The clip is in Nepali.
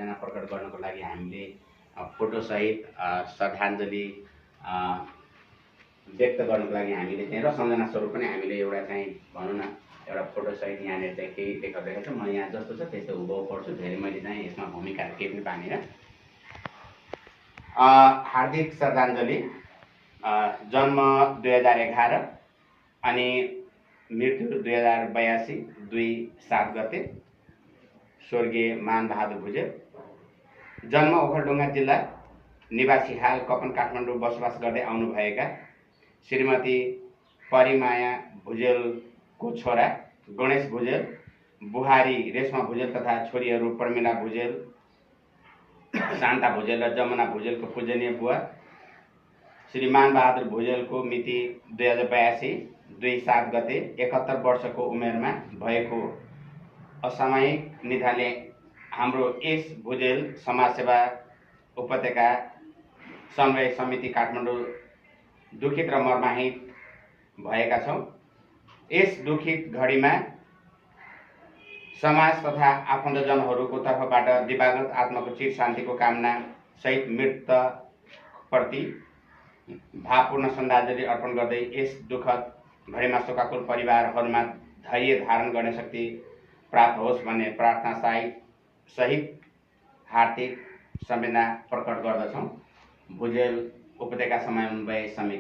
संवेदना प्रकट गर्नको लागि हामीले फोटोसहित श्रद्धाञ्जली व्यक्त गर्नको लागि हामीले चाहिँ र सम्झना स्वरूप पनि हामीले एउटा चाहिँ भनौँ न एउटा फोटोसहित यहाँनिर चाहिँ केही देखाइरहेको छ। म यहाँ जस्तो छ त्यस्तो हुबहु पढ्छु, धेरै मैले चाहिँ यसमा भूमिकाहरू केही पनि पानिनँ। हार्दिक श्रद्धाञ्जली। जन्म 2011 अनि मृत्यु 2082 2/7 गते, स्वर्गीय मानबहादुर भुजेल। जन्म ओखलढुङ्गा जिल्ला, निवासी, हाल कपन काठमाडौँ बसोबास गर्दै आउनुभएका श्रीमती परिमाया भुजेलको छोरा गणेश भुजेल, बुहारी रेशमा भुजेल तथा छोरीहरू प्रमिला भुजेल, शान्ता भुजेल र जमुना भुजेलको पूजनीय बुवा। श्री मानबहादुर भुजेलको मिति 2082 2/7 गते 71 वर्षको उमेरमा भएको असामयिक निधनले हाम्रो एस भुजेल समाजसेवा उपत्यका समन्वय समिति काठमाडौँ दुखित र मर्माहित भएका छौँ। यस दुखित घडीमा समाज तथा आफन्तजनहरूको तर्फबाट दिवागत आत्माको चिर शान्तिको कामना सहित मृतकप्रति भावपूर्ण श्रद्धाञ्जली अर्पण गर्दै यस दुःखद घडीमा शोकाकुल परिवारहरूमा धैर्य धारण गर्ने शक्ति प्राप्त होस् भन्ने प्रार्थना सहित हार्दिक संवेदना प्रकट गर्दछौँ। भुजेल उपत्यका समन्वय समिति।